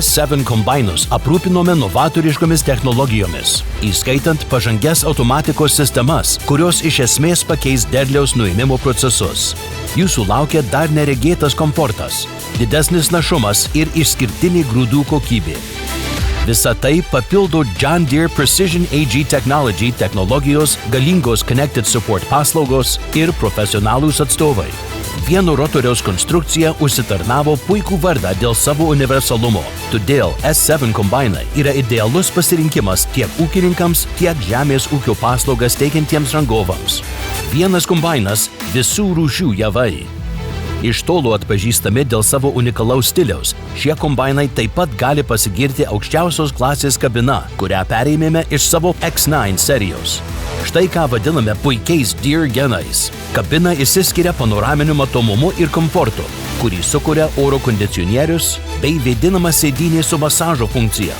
S7 kombainus aprūpinome novatoriškomis technologijomis, įskaitant pažangias automatikos sistemas, kurios iš esmės pakeis derliaus nuėmimo procesus. Jūsų laukia dar neregėtas komfortas, didesnis našumas ir išskirtinė grūdų kokybė. Visa tai papildo John Deere Precision AG Technology technologijos, galingos Connected Support paslaugos ir profesionalūs atstovai. Vieno rotoriaus konstrukcija užsitarnavo puikų vardą dėl savo universalumo. Todėl S7 kombainai yra idealus pasirinkimas tiek ūkininkams, tiek žemės ūkio paslaugas teikiantiems rangovams. Vienas kombainas – visų rūšių javai. Iš tolo atpažįstami dėl savo unikalaus stiliaus, šie kombainai taip pat gali pasigirti aukščiausios klasės kabina, kurią perėmėme iš savo X9 serijos. Štai ką vadiname puikiais Deere genais. Kabina išsiskiria panoraminiu matomumu ir komfortu, kurį sukuria oro kondicionierius bei vėdinama sėdynė su masažo funkcija.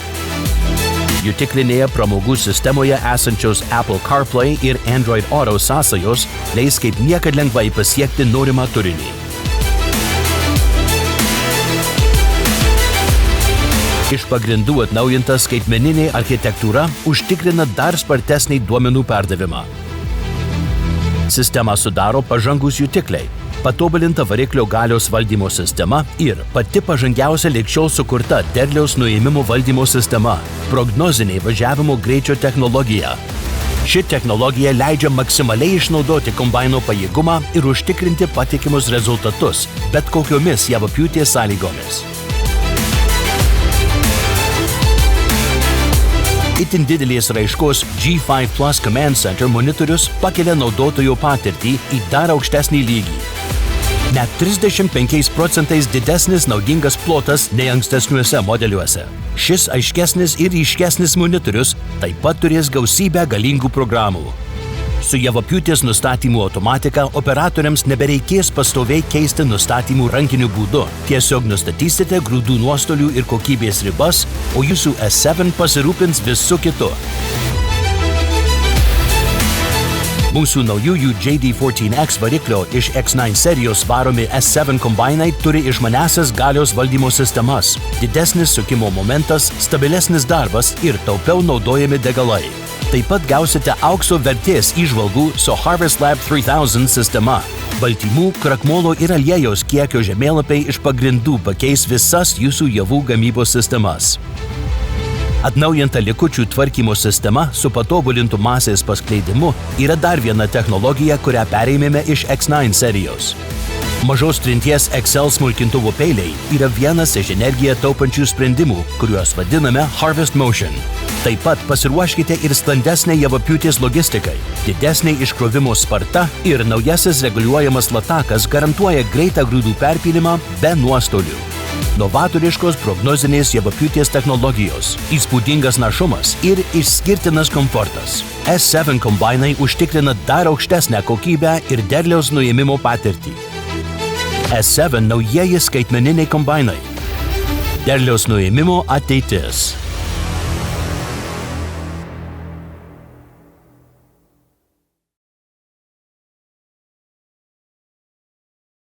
Jutiklinėje pramogų sistemoje esančios Apple CarPlay ir Android Auto sąsajos leis kaip niekad lengvai pasiekti norimą turinį. Iš pagrindų atnaujinta skaitmeninė architektūra užtikrina dar spartesnį duomenų perdavimą. Sistemą sudaro pažangus jutikliai, patobulinta variklio galios valdymo sistema ir pati pažangiausia lig šiol sukurta derliaus nuėmimo valdymo sistema – prognozinė važiavimo greičio technologija. Ši technologija leidžia maksimaliai išnaudoti kombaino pajėgumą ir užtikrinti patikimus rezultatus bet kokiomis javapjūtės sąlygomis. Itin didelės raiškos G5 Plus Command Center monitorius pakelia naudotojo patirtį į dar aukštesnį lygį. Net 35% didesnis naudingas plotas nei ankstesniuose modeliuose. Šis aiškesnis ir ryškesnis monitorius taip pat turės gausybę galingų programų. Su javapjūtės nustatymų automatika operatoriams nebereikės pastoviai keisti nustatymų rankiniu būdu. Tiesiog nustatysite grūdų nuostolių ir kokybės ribas, o jūsų S7 pasirūpins visu kitu. Mūsų naujųjų JD14X variklio iš X9 serijos varomi S7 kombainai turi išmaniasias galios valdymo sistemas, didesnis sukimo momentas, stabilesnis darbas ir taupiau naudojami degalai. Taip pat gausite aukso vertės įžvalgų su Harvest Lab 3000 sistema. Baltymų, krakmolo ir aliejaus kiekio žemėlapiai iš pagrindų pakeis visas jūsų javų gamybos sistemas. Atnaujinta likučių tvarkymo sistema su patobulintu masės paskleidimu yra dar viena technologija, kurią perėmėme iš X9 serijos. Mažos trinties Excel smulkintuvo peiliai yra vienas iš energiją taupančių sprendimų, kuriuos vadiname Harvest Motion. Taip pat pasiruoškite ir sklandesnę javapjūtės logistikai. Didesnė iškrovimo sparta ir naujasis reguliuojamas latakas garantuoja greitą grūdų perpylimą be nuostolių. Novatoriškos prognozinės javapjūtės technologijos, įspūdingas našumas ir išskirtinas komfortas. S7 kombainai užtikrina dar aukštesnę kokybę ir derliaus nuėmimo patirtį. S7 naujieji skaitmeniniai kombainai. Derliaus nuėmimo ateitis.